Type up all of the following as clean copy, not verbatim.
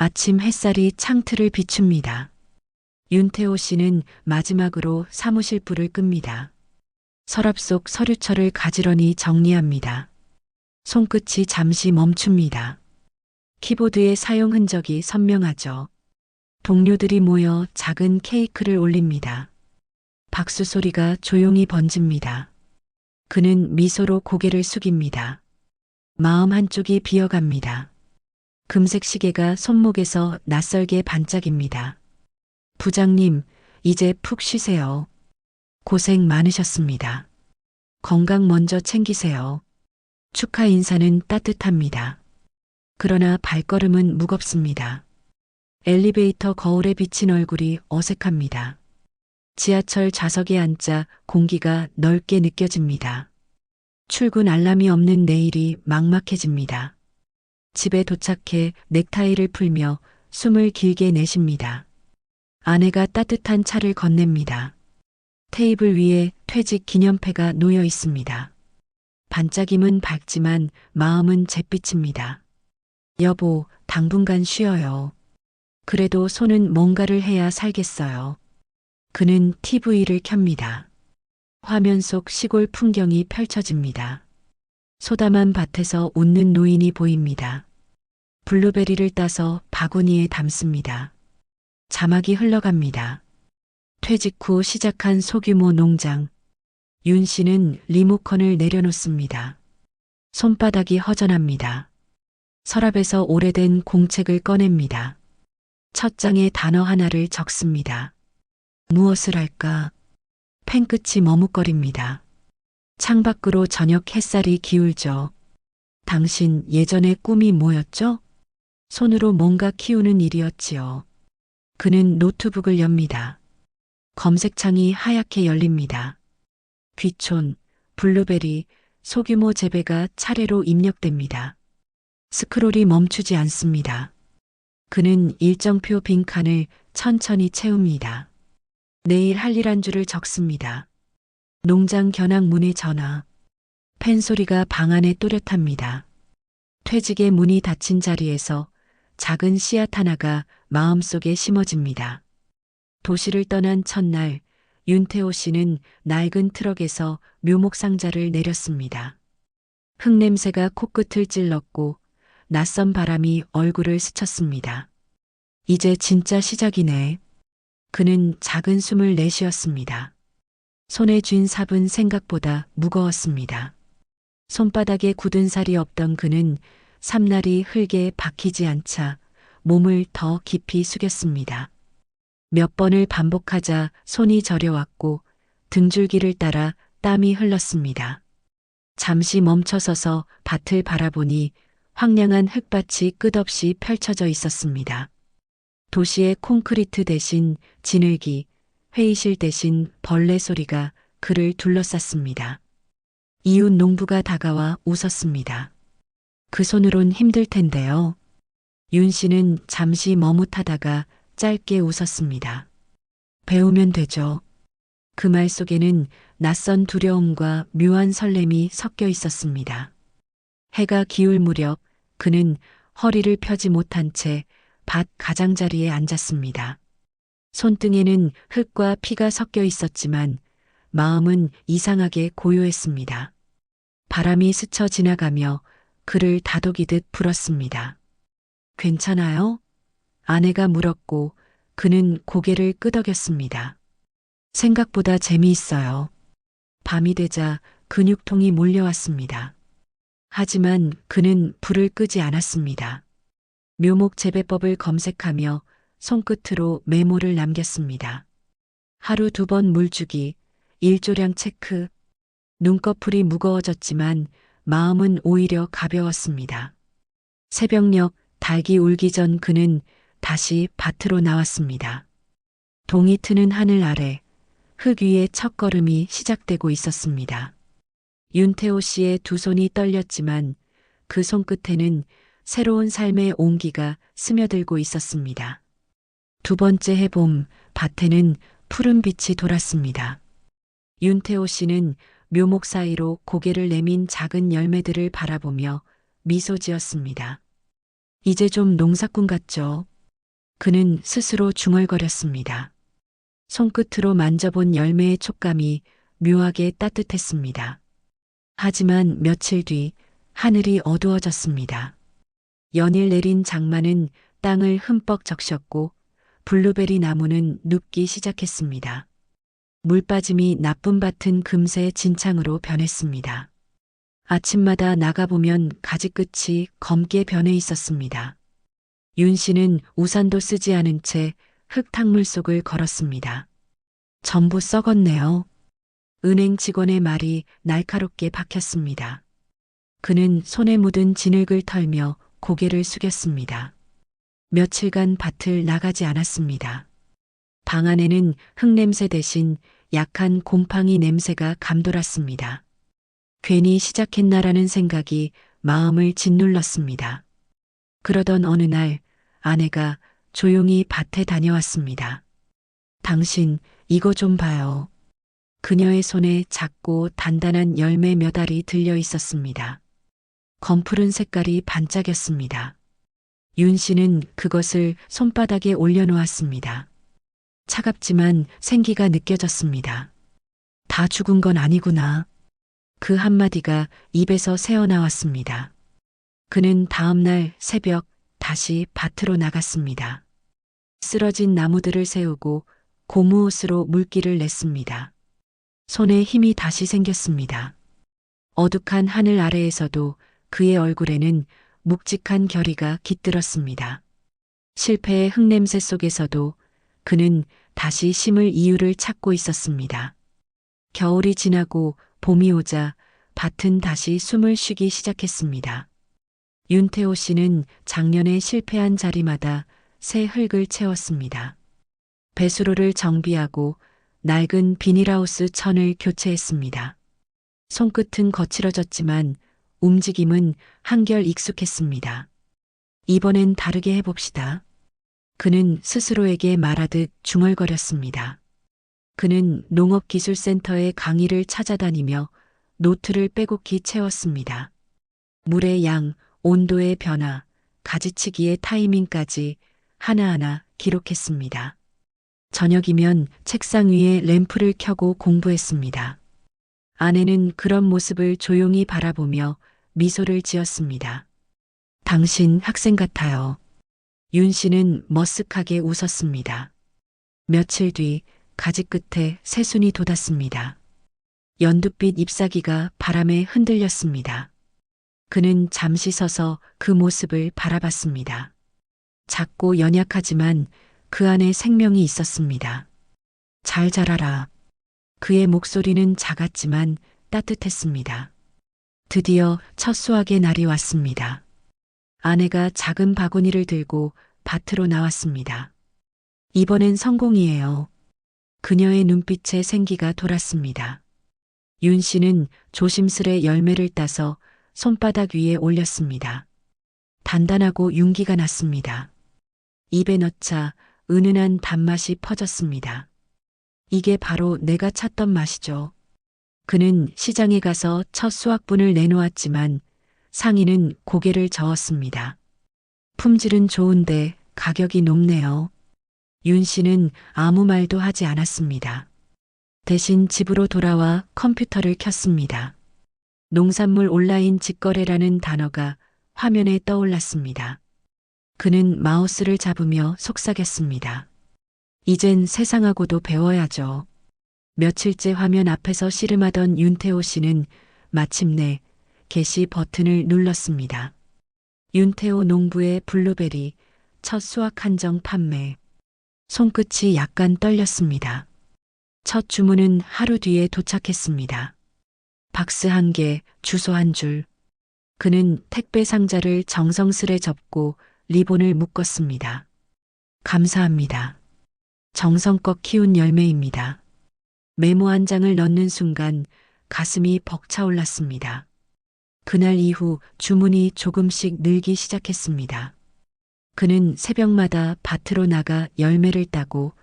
아침 햇살이 창틀을 비춥니다. 윤태호 씨는 마지막으로 사무실 불을 끕니다. 서랍 속 서류철을 가지런히 정리합니다. 손끝이 잠시 멈춥니다. 키보드의 사용 흔적이 선명하죠. 동료들이 모여 작은 케이크를 올립니다. 박수 소리가 조용히 번집니다. 그는 미소로 고개를 숙입니다. 마음 한쪽이 비어갑니다. 금색 시계가 손목에서 낯설게 반짝입니다. 부장님, 이제 푹 쉬세요. 고생 많으셨습니다. 건강 먼저 챙기세요. 축하 인사는 따뜻합니다. 그러나 발걸음은 무겁습니다. 엘리베이터 거울에 비친 얼굴이 어색합니다. 지하철 좌석에 앉자 공기가 넓게 느껴집니다. 출근 알람이 없는 내일이 막막해집니다. 집에 도착해 넥타이를 풀며 숨을 길게 내쉽니다. 아내가 따뜻한 차를 건넵니다. 테이블 위에 퇴직 기념패가 놓여 있습니다. 반짝임은 밝지만 마음은 잿빛입니다. 여보, 당분간 쉬어요. 그래도 손은 뭔가를 해야 살겠어요. 그는 TV를 켭니다. 화면 속 시골 풍경이 펼쳐집니다. 소담한 밭에서 웃는 노인이 보입니다. 블루베리를 따서 바구니에 담습니다. 자막이 흘러갑니다. 퇴직 후 시작한 소규모 농장. 윤 씨는 리모컨을 내려놓습니다. 손바닥이 허전합니다. 서랍에서 오래된 공책을 꺼냅니다. 첫 장에 단어 하나를 적습니다. 무엇을 할까? 펜끝이 머뭇거립니다. 창밖으로 저녁 햇살이 기울죠. 당신 예전에 꿈이 뭐였죠? 손으로 뭔가 키우는 일이었지요. 그는 노트북을 엽니다. 검색창이 하얗게 열립니다. 귀촌, 블루베리, 소규모 재배가 차례로 입력됩니다. 스크롤이 멈추지 않습니다. 그는 일정표 빈칸을 천천히 채웁니다. 내일 할 일 한 줄을 적습니다. 농장 견학문의 전화. 펜 소리가 방 안에 또렷합니다. 퇴직의 문이 닫힌 자리에서 작은 씨앗 하나가 마음속에 심어집니다. 도시를 떠난 첫날, 윤태호 씨는 낡은 트럭에서 묘목 상자를 내렸습니다. 흙냄새가 코끝을 찔렀고 낯선 바람이 얼굴을 스쳤습니다. 이제 진짜 시작이네. 그는 작은 숨을 내쉬었습니다. 손에 쥔 삽은 생각보다 무거웠습니다. 손바닥에 굳은 살이 없던 그는 삼날이 흙에 박히지 않자 몸을 더 깊이 숙였습니다. 몇 번을 반복하자 손이 저려왔고 등줄기를 따라 땀이 흘렀습니다. 잠시 멈춰서서 밭을 바라보니 황량한 흙밭이 끝없이 펼쳐져 있었습니다. 도시의 콘크리트 대신 진흙이, 회의실 대신 벌레 소리가 그를 둘러쌌습니다. 이웃 농부가 다가와 웃었습니다. 그 손으론 힘들 텐데요. 윤 씨는 잠시 머뭇하다가 짧게 웃었습니다. 배우면 되죠. 그 말 속에는 낯선 두려움과 묘한 설렘이 섞여 있었습니다. 해가 기울 무렵 그는 허리를 펴지 못한 채 밭 가장자리에 앉았습니다. 손등에는 흙과 피가 섞여 있었지만 마음은 이상하게 고요했습니다. 바람이 스쳐 지나가며 그를 다독이듯 불었습니다. 괜찮아요? 아내가 물었고 그는 고개를 끄덕였습니다. 생각보다 재미있어요. 밤이 되자 근육통이 몰려왔습니다. 하지만 그는 불을 끄지 않았습니다. 묘목 재배법을 검색하며 손끝으로 메모를 남겼습니다. 하루 2번 물주기, 일조량 체크. 눈꺼풀이 무거워졌지만 마음은 오히려 가벼웠습니다. 새벽녘 닭이 울기 전 그는 다시 밭으로 나왔습니다. 동이 트는 하늘 아래 흙 위에 첫걸음이 시작되고 있었습니다. 윤태호 씨의 두 손이 떨렸지만 그 손끝에는 새로운 삶의 온기가 스며들고 있었습니다. 2번째 해봄, 밭에는 푸른 빛이 돌았습니다. 윤태호 씨는 묘목 사이로 고개를 내민 작은 열매들을 바라보며 미소 지었습니다. 이제 좀 농사꾼 같죠? 그는 스스로 중얼거렸습니다. 손끝으로 만져본 열매의 촉감이 묘하게 따뜻했습니다. 하지만 며칠 뒤 하늘이 어두워졌습니다. 연일 내린 장마는 땅을 흠뻑 적셨고 블루베리 나무는 눕기 시작했습니다. 물빠짐이 나쁜 밭은 금세 진창으로 변했습니다. 아침마다 나가보면 가지 끝이 검게 변해 있었습니다. 윤 씨는 우산도 쓰지 않은 채 흙탕물 속을 걸었습니다. 전부 썩었네요. 은행 직원의 말이 날카롭게 박혔습니다. 그는 손에 묻은 진흙을 털며 고개를 숙였습니다. 며칠간 밭을 나가지 않았습니다. 방 안에는 흙냄새 대신 약한 곰팡이 냄새가 감돌았습니다. 괜히 시작했나라는 생각이 마음을 짓눌렀습니다. 그러던 어느 날 아내가 조용히 밭에 다녀왔습니다. 당신 이거 좀 봐요. 그녀의 손에 작고 단단한 열매 몇 알이 들려 있었습니다. 검푸른 색깔이 반짝였습니다. 윤 씨는 그것을 손바닥에 올려놓았습니다. 차갑지만 생기가 느껴졌습니다. 다 죽은 건 아니구나. 그 한마디가 입에서 새어나왔습니다. 그는 다음날 새벽 다시 밭으로 나갔습니다. 쓰러진 나무들을 세우고 고무옷으로 물기를 냈습니다. 손에 힘이 다시 생겼습니다. 어둑한 하늘 아래에서도 그의 얼굴에는 묵직한 결의가 깃들었습니다. 실패의 흙냄새 속에서도 그는 다시 심을 이유를 찾고 있었습니다. 겨울이 지나고 봄이 오자 밭은 다시 숨을 쉬기 시작했습니다. 윤태호 씨는 작년에 실패한 자리마다 새 흙을 채웠습니다. 배수로를 정비하고 낡은 비닐하우스 천을 교체했습니다. 손끝은 거칠어졌지만 움직임은 한결 익숙했습니다. 이번엔 다르게 해봅시다. 그는 스스로에게 말하듯 중얼거렸습니다. 그는 농업기술센터의 강의를 찾아다니며 노트를 빼곡히 채웠습니다. 물의 양, 온도의 변화, 가지치기의 타이밍까지 하나하나 기록했습니다. 저녁이면 책상 위에 램프를 켜고 공부했습니다. 아내는 그런 모습을 조용히 바라보며 미소를 지었습니다. 당신 학생 같아요. 윤 씨는 머쓱하게 웃었습니다. 며칠 뒤 가지 끝에 새순이 돋았습니다. 연두빛 잎사귀가 바람에 흔들렸습니다. 그는 잠시 서서 그 모습을 바라봤습니다. 작고 연약하지만 그 안에 생명이 있었습니다. 잘 자라라. 그의 목소리는 작았지만 따뜻했습니다. 드디어 첫 수확의 날이 왔습니다. 아내가 작은 바구니를 들고 밭으로 나왔습니다. 이번엔 성공이에요. 그녀의 눈빛에 생기가 돌았습니다. 윤 씨는 조심스레 열매를 따서 손바닥 위에 올렸습니다. 단단하고 윤기가 났습니다. 입에 넣자 은은한 단맛이 퍼졌습니다. 이게 바로 내가 찾던 맛이죠. 그는 시장에 가서 첫 수확분을 내놓았지만 상인은 고개를 저었습니다. 품질은 좋은데 가격이 높네요. 윤 씨는 아무 말도 하지 않았습니다. 대신 집으로 돌아와 컴퓨터를 켰습니다. 농산물 온라인 직거래라는 단어가 화면에 떠올랐습니다. 그는 마우스를 잡으며 속삭였습니다. 이젠 세상하고도 배워야죠. 며칠째 화면 앞에서 씨름하던 윤태호 씨는 마침내 게시 버튼을 눌렀습니다. 윤태호 농부의 블루베리 첫 수확 한정 판매. 손끝이 약간 떨렸습니다. 첫 주문은 하루 뒤에 도착했습니다. 박스 1개, 주소 1줄. 그는 택배 상자를 정성스레 접고 리본을 묶었습니다. 감사합니다. 정성껏 키운 열매입니다. 메모 1장을 넣는 순간 가슴이 벅차올랐습니다. 그날 이후 주문이 조금씩 늘기 시작했습니다. 그는 새벽마다 밭으로 나가 열매를 따고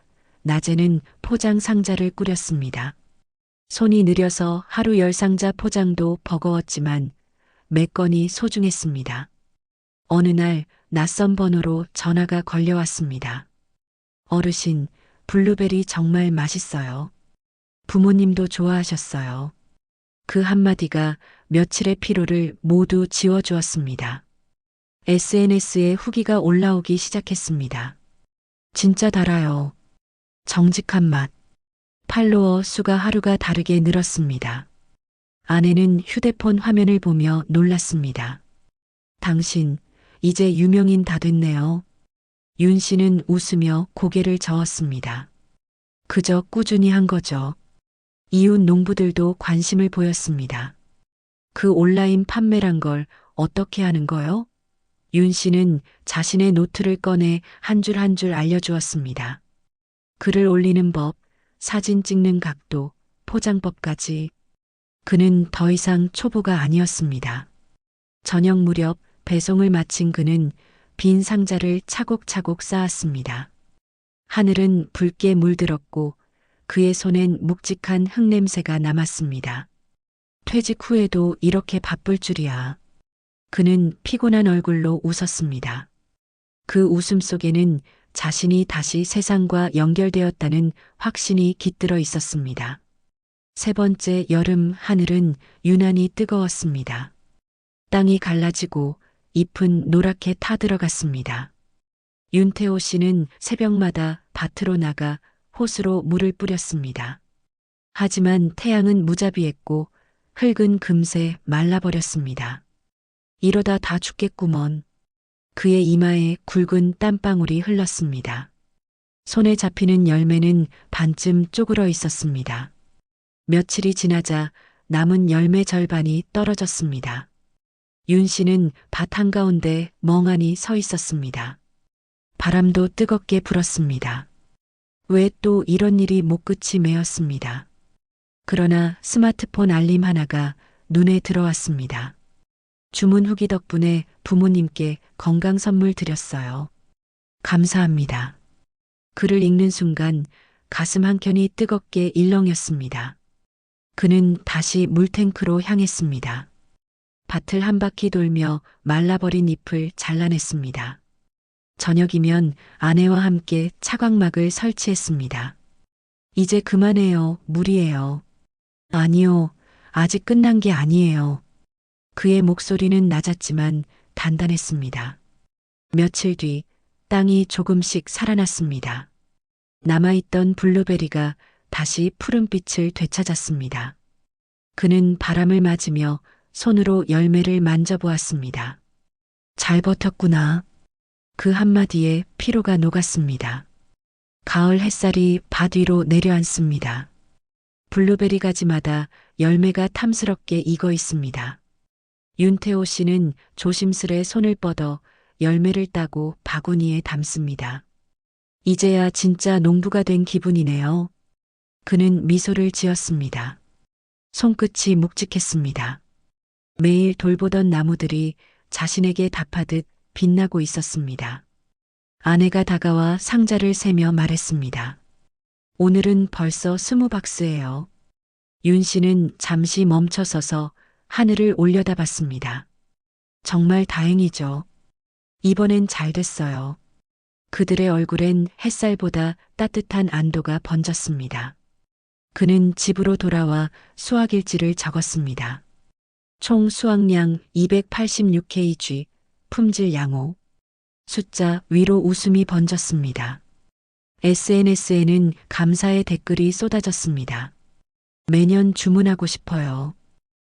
낮에는 포장 상자를 꾸렸습니다. 손이 느려서 하루 10상자 포장도 버거웠지만 매 건이 소중했습니다. 어느 날 낯선 번호로 전화가 걸려왔습니다. 어르신, 블루베리 정말 맛있어요. 부모님도 좋아하셨어요. 그 한마디가 며칠의 피로를 모두 지워주었습니다. SNS에 후기가 올라오기 시작했습니다. 진짜 달아요. 정직한 맛. 팔로워 수가 하루가 다르게 늘었습니다. 아내는 휴대폰 화면을 보며 놀랐습니다. 당신, 이제 유명인 다 됐네요. 윤 씨는 웃으며 고개를 저었습니다. 그저 꾸준히 한 거죠. 이웃 농부들도 관심을 보였습니다. 그 온라인 판매란 걸 어떻게 하는 거요? 윤 씨는 자신의 노트를 꺼내 한 줄 한 줄 알려주었습니다. 글을 올리는 법, 사진 찍는 각도, 포장법까지. 그는 더 이상 초보가 아니었습니다. 저녁 무렵 배송을 마친 그는 빈 상자를 차곡차곡 쌓았습니다. 하늘은 붉게 물들었고 그의 손엔 묵직한 흙냄새가 남았습니다. 퇴직 후에도 이렇게 바쁠 줄이야. 그는 피곤한 얼굴로 웃었습니다. 그 웃음 속에는 자신이 다시 세상과 연결되었다는 확신이 깃들어 있었습니다. 세 번째 여름 하늘은 유난히 뜨거웠습니다. 땅이 갈라지고 잎은 노랗게 타들어갔습니다. 윤태호 씨는 새벽마다 밭으로 나가 호수로 물을 뿌렸습니다. 하지만 태양은 무자비했고 흙은 금세 말라버렸습니다. 이러다 다 죽겠구먼. 그의 이마에 굵은 땀방울이 흘렀습니다. 손에 잡히는 열매는 반쯤 쪼그러 있었습니다. 며칠이 지나자 남은 열매 절반이 떨어졌습니다. 윤 씨는 밭 한가운데 멍하니 서 있었습니다. 바람도 뜨겁게 불었습니다. 왜 또 이런 일이 목끝이 메었습니다. 그러나 스마트폰 알림 하나가 눈에 들어왔습니다. 주문 후기 덕분에 부모님께 건강 선물 드렸어요. 감사합니다. 글을 읽는 순간 가슴 한켠이 뜨겁게 일렁였습니다. 그는 다시 물탱크로 향했습니다. 밭을 한 바퀴 돌며 말라버린 잎을 잘라냈습니다. 저녁이면 아내와 함께 차광막을 설치했습니다. 이제 그만해요. 무리예요. 아니요. 아직 끝난 게 아니에요. 그의 목소리는 낮았지만 단단했습니다. 며칠 뒤 땅이 조금씩 살아났습니다. 남아있던 블루베리가 다시 푸른빛을 되찾았습니다. 그는 바람을 맞으며 손으로 열매를 만져보았습니다. 잘 버텼구나. 그 한마디에 피로가 녹았습니다. 가을 햇살이 밭 위로 내려앉습니다. 블루베리 가지마다 열매가 탐스럽게 익어 있습니다. 윤태호 씨는 조심스레 손을 뻗어 열매를 따고 바구니에 담습니다. 이제야 진짜 농부가 된 기분이네요. 그는 미소를 지었습니다. 손끝이 묵직했습니다. 매일 돌보던 나무들이 자신에게 답하듯 빛나고 있었습니다. 아내가 다가와 상자를 세며 말했습니다. 오늘은 벌써 20박스예요. 윤 씨는 잠시 멈춰서서 하늘을 올려다봤습니다. 정말 다행이죠. 이번엔 잘 됐어요. 그들의 얼굴엔 햇살보다 따뜻한 안도가 번졌습니다. 그는 집으로 돌아와 수확일지를 적었습니다. 총 수확량 286kg, 품질 양호. 숫자 위로 웃음이 번졌습니다. SNS에는 감사의 댓글이 쏟아졌습니다. 매년 주문하고 싶어요.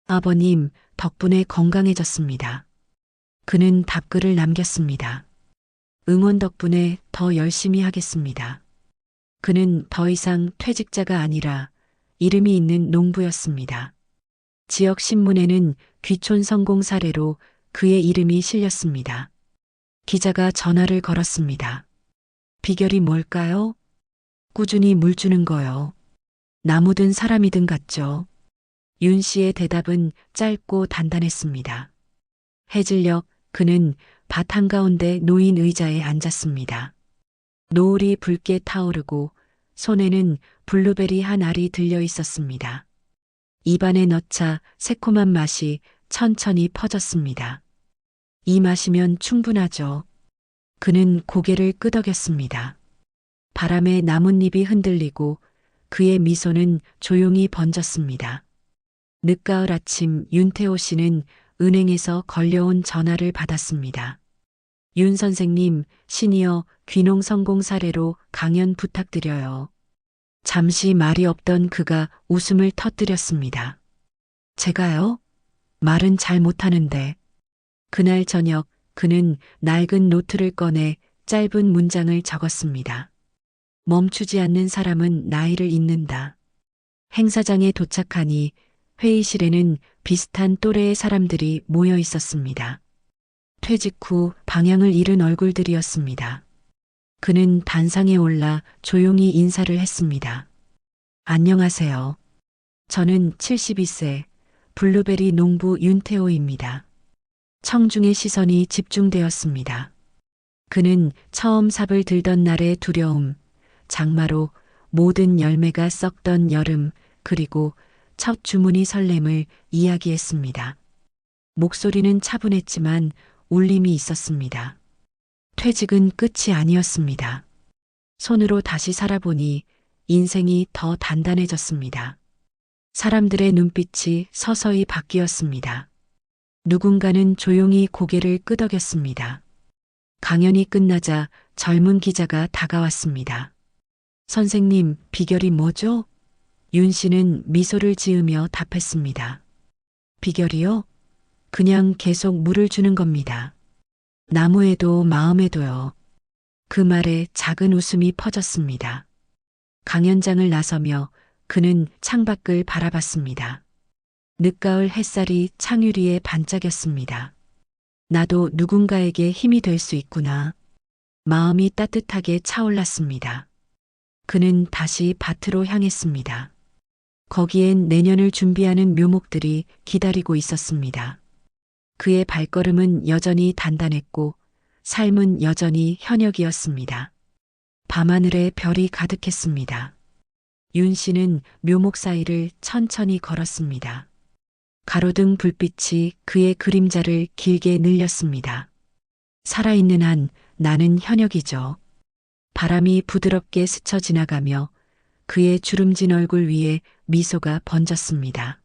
아버님, 덕분에 건강해졌습니다. 그는 답글을 남겼습니다. 응원 덕분에 더 열심히 하겠습니다. 그는 더 이상 퇴직자가 아니라 이름이 있는 농부였습니다. 지역 신문에는 귀촌 성공 사례로 그의 이름이 실렸습니다. 기자가 전화를 걸었습니다. 비결이 뭘까요? 꾸준히 물 주는 거요. 나무든 사람이든 같죠. 윤 씨의 대답은 짧고 단단했습니다. 해질녘 그는 밭 한가운데 놓인 의자에 앉았습니다. 노을이 붉게 타오르고 손에는 블루베리 한 알이 들려 있었습니다. 입안에 넣자 새콤한 맛이 천천히 퍼졌습니다. 이 맛이면 충분하죠. 그는 고개를 끄덕였습니다. 바람에 나뭇잎이 흔들리고 그의 미소는 조용히 번졌습니다. 늦가을 아침 윤태호 씨는 은행에서 걸려온 전화를 받았습니다. 윤 선생님, 시니어 귀농 성공 사례로 강연 부탁드려요. 잠시 말이 없던 그가 웃음을 터뜨렸습니다. 제가요? 말은 잘 못하는데. 그날 저녁 그는 낡은 노트를 꺼내 짧은 문장을 적었습니다. 멈추지 않는 사람은 나이를 잊는다. 행사장에 도착하니 회의실에는 비슷한 또래의 사람들이 모여 있었습니다. 퇴직 후 방향을 잃은 얼굴들이었습니다. 그는 단상에 올라 조용히 인사를 했습니다. 안녕하세요. 저는 72세 블루베리 농부 윤태호입니다. 청중의 시선이 집중되었습니다. 그는 처음 삽을 들던 날의 두려움, 장마로 모든 열매가 썩던 여름, 그리고 첫 주문이 설렘을 이야기했습니다. 목소리는 차분했지만 울림이 있었습니다. 퇴직은 끝이 아니었습니다. 손으로 다시 살아보니 인생이 더 단단해졌습니다. 사람들의 눈빛이 서서히 바뀌었습니다. 누군가는 조용히 고개를 끄덕였습니다. 강연이 끝나자 젊은 기자가 다가왔습니다. 선생님, 비결이 뭐죠? 윤 씨는 미소를 지으며 답했습니다. 비결이요? 그냥 계속 물을 주는 겁니다. 나무에도 마음에도요. 그 말에 작은 웃음이 퍼졌습니다. 강연장을 나서며 그는 창밖을 바라봤습니다. 늦가을 햇살이 창유리에 반짝였습니다. 나도 누군가에게 힘이 될 수 있구나. 마음이 따뜻하게 차올랐습니다. 그는 다시 밭으로 향했습니다. 거기엔 내년을 준비하는 묘목들이 기다리고 있었습니다. 그의 발걸음은 여전히 단단했고 삶은 여전히 현역이었습니다. 밤하늘에 별이 가득했습니다. 윤 씨는 묘목 사이를 천천히 걸었습니다. 가로등 불빛이 그의 그림자를 길게 늘렸습니다. 살아있는 한 나는 현역이죠. 바람이 부드럽게 스쳐 지나가며 그의 주름진 얼굴 위에 미소가 번졌습니다.